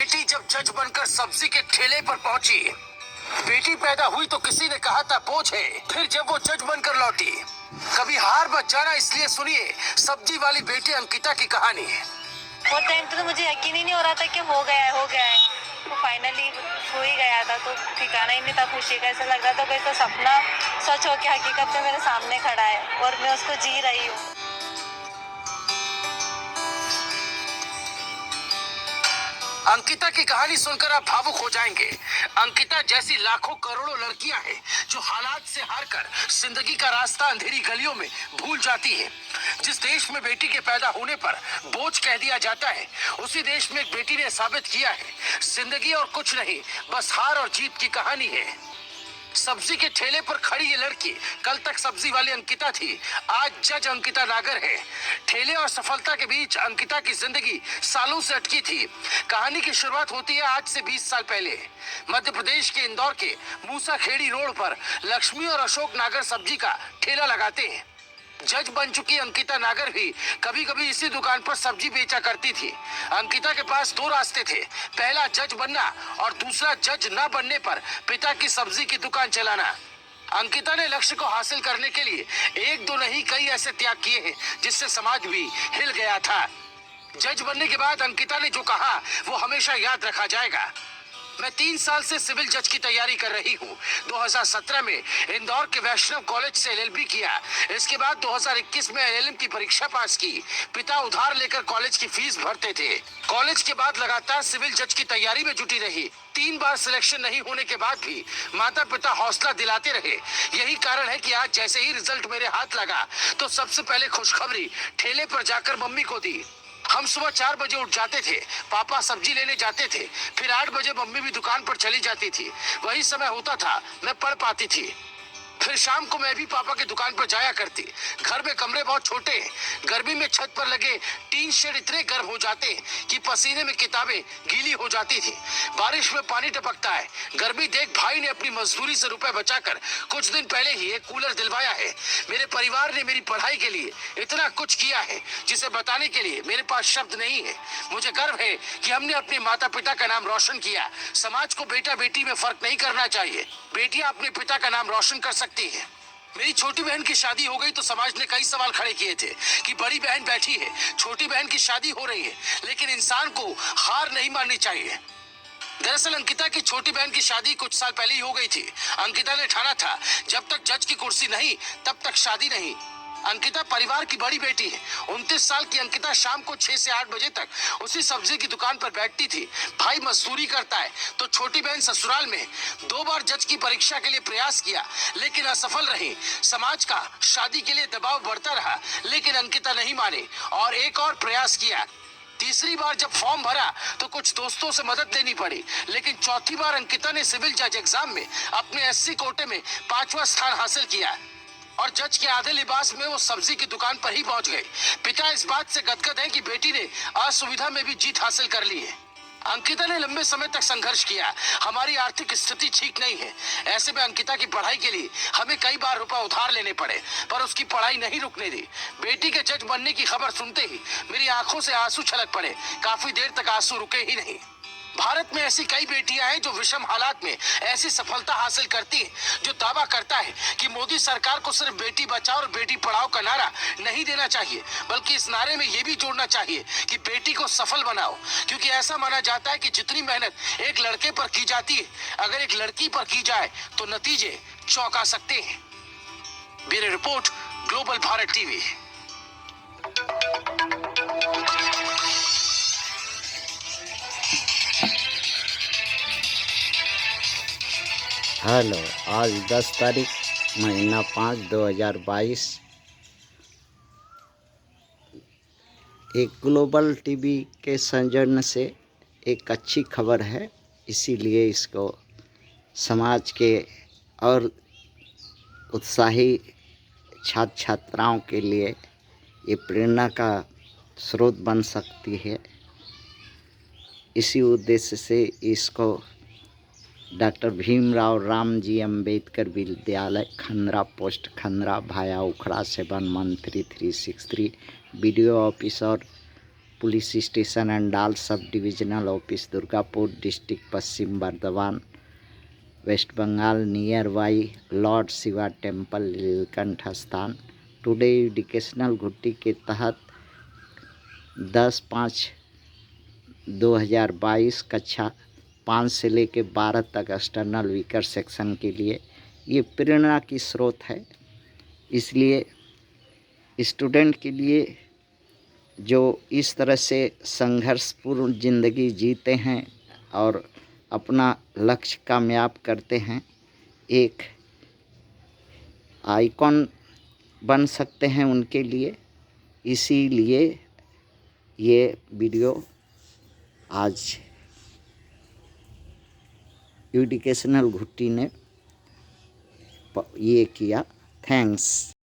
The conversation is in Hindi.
बेटी जब जज बनकर सब्जी के ठेले पर पहुंची, बेटी पैदा हुई तो किसी ने कहा था बोझ है, फिर जब वो जज बनकर लौटी। कभी हार मत जाना, इसलिए सुनिए सब्जी वाली बेटी अंकिता की कहानी। वो टाइम तो मुझे यकीन ही नहीं हो रहा था कि हो गया है तो फाइनली हो ही गया था, तो ठिकाना ही नहीं था खुशी का। ऐसा लग रहा था कोई तो सपना सच हो के हकीकत में मेरे सामने खड़ा है और मैं उसको जी रही हूँ। अंकिता की कहानी सुनकर आप भावुक हो जाएंगे। अंकिता जैसी लाखों करोड़ों लड़कियां हैं जो हालात से हारकर जिंदगी का रास्ता अंधेरी गलियों में भूल जाती है। जिस देश में बेटी के पैदा होने पर बोझ कह दिया जाता है, उसी देश में एक बेटी ने साबित किया है जिंदगी और कुछ नहीं, बस हार और जीत की कहानी है। सब्जी के ठेले पर खड़ी ये लड़की कल तक सब्जी वाली अंकिता थी, आज जज अंकिता नागर है। ठेले और सफलता के बीच अंकिता की जिंदगी सालों से अटकी थी। कहानी की शुरुआत होती है आज से 20 साल पहले। मध्य प्रदेश के इंदौर के मूसा खेड़ी रोड पर लक्ष्मी और अशोक नागर सब्जी का ठेला लगाते हैं। जज बन चुकी अंकिता नागर भी कभी कभी इसी दुकान पर सब्जी बेचा करती थी। अंकिता के पास दो रास्ते थे, पहला जज बनना और दूसरा जज न बनने पर पिता की सब्जी की दुकान चलाना। अंकिता ने लक्ष्य को हासिल करने के लिए एक दो नहीं कई ऐसे त्याग किए हैं जिससे समाज भी हिल गया था। जज बनने के बाद अंकिता ने जो कहा वो हमेशा याद रखा जाएगा। मैं 3 साल से सिविल जज की तैयारी कर रही हूँ। 2017 में इंदौर के वैष्णव कॉलेज से LLB किया। इसके बाद 2021 में LLM की परीक्षा पास की। पिता उधार लेकर कॉलेज की फीस भरते थे। कॉलेज के बाद लगातार सिविल जज की तैयारी में जुटी रही। 3 बार सिलेक्शन नहीं होने के बाद भी माता पिता हौसला दिलाते रहे। यही कारण है कि आज जैसे ही रिजल्ट मेरे हाथ लगा तो सबसे पहले खुशखबरी ठेले पर जाकर मम्मी को दी। हम सुबह 4 बजे उठ जाते थे, पापा सब्जी लेने जाते थे, फिर 8 बजे मम्मी भी दुकान पर चली जाती थी। वही समय होता था, मैं पढ़ पाती थी। फिर शाम को मैं भी पापा की दुकान पर जाया करती। घर में कमरे बहुत छोटे हैं, गर्मी में छत पर लगे टीन शेड इतने गर्म हो जाते हैं कि पसीने में किताबें गीली हो जाती थी। बारिश में पानी टपकता है। गर्मी देख भाई ने अपनी मजदूरी से रुपए बचाकर कुछ दिन पहले ही एक कूलर दिलवाया है। मेरे परिवार ने मेरी पढ़ाई के लिए इतना कुछ किया है जिसे बताने के लिए मेरे पास शब्द नहीं है। मुझे गर्व है कि हमने अपने माता पिता का नाम रोशन किया। समाज को बेटा बेटी में फर्क नहीं करना चाहिए। बेटियां अपने पिता का नाम रोशन कर सकती है। मेरी छोटी बहन की शादी हो गई तो समाज ने कई सवाल खड़े किए थे कि बड़ी बहन बैठी है, छोटी बहन की शादी हो रही है, लेकिन इंसान को हार नहीं माननी चाहिए। दरअसल अंकिता की छोटी बहन की शादी कुछ साल पहले ही हो गई थी। अंकिता ने ठाना था जब तक जज की कुर्सी नहीं तब तक शादी नहीं। अंकिता परिवार की बड़ी बेटी है। 29 साल की अंकिता शाम को 6 से 8 बजे तक उसी सब्जी की दुकान पर बैठती थी। भाई मजदूरी करता है तो छोटी बहन ससुराल में 2 बार जज की परीक्षा के लिए प्रयास किया लेकिन असफल रही। समाज का शादी के लिए दबाव बढ़ता रहा लेकिन अंकिता नहीं माने और एक और प्रयास किया। तीसरी बार जब फॉर्म भरा तो कुछ दोस्तों से मदद लेनी पड़ी, लेकिन चौथी बार अंकिता ने सिविल जज एग्जाम में अपने SC कोटे में 5वां स्थान हासिल किया और जज के आधे लिबास में वो सब्जी की दुकान पर ही पहुंच गए। पिता इस बात से गदगद है कि बेटी ने असुविधा में भी जीत हासिल कर ली है। अंकिता ने लंबे समय तक संघर्ष किया। हमारी आर्थिक स्थिति ठीक नहीं है। ऐसे में अंकिता की पढ़ाई के लिए हमें कई बार रुपए उधार लेने पड़े, पर उसकी पढ़ाई नहीं रुकने दी। बेटी के जज बनने की खबर सुनते ही मेरी आंखों से आंसू छलक पड़े। काफी देर तक आंसू रुके ही नहीं। भारत में ऐसी कई बेटियां हैं जो विषम हालात में ऐसी सफलता हासिल करती हैं, जो दावा करता है कि मोदी सरकार को सिर्फ बेटी बचाओ और बेटी पढ़ाओ का नारा नहीं देना चाहिए, बल्कि इस नारे में ये भी जोड़ना चाहिए कि बेटी को सफल बनाओ। क्योंकि ऐसा माना जाता है कि जितनी मेहनत एक लड़के पर की जाती है, अगर एक लड़की पर की जाए तो नतीजे चौंका सकते हैं। Bureau report, global Bharat TV. Hello, आज 10 तारीख महीना 5 2022 एक ग्लोबल टीवी के सौजन्य से एक अच्छी खबर है, इसीलिए इसको समाज के और उत्साही छात्र छात्राओं के लिए ये प्रेरणा का स्रोत बन सकती है। इसी उद्देश्य से इसको डॉक्टर भीमराव रामजी अंबेडकर विद्यालय, खंद्रा पोस्ट, खंद्रा, भाया उखड़ा 711363, BDO ऑफिस और police station Andal sub divisional office Durgapur district Paschim Bardhaman West Bengal near by lord Shiva temple Neelkanth स्थान। टुडे एजुकेशनल घुट्टी के तहत 10/5/2022 कक्षा 5 से लेकर 12 तक एक्सटर्नल वीकर सेक्शन के लिए ये प्रेरणा की स्रोत है। इसलिए स्टूडेंट के लिए जो इस तरह से संघर्षपूर्ण ज़िंदगी जीते हैं और अपना लक्ष्य कामयाब करते हैं, एक आइकॉन बन सकते हैं उनके लिए। इसीलिए ये वीडियो आज एजुकेशनल घुट्टी ने ये किया। थैंक्स।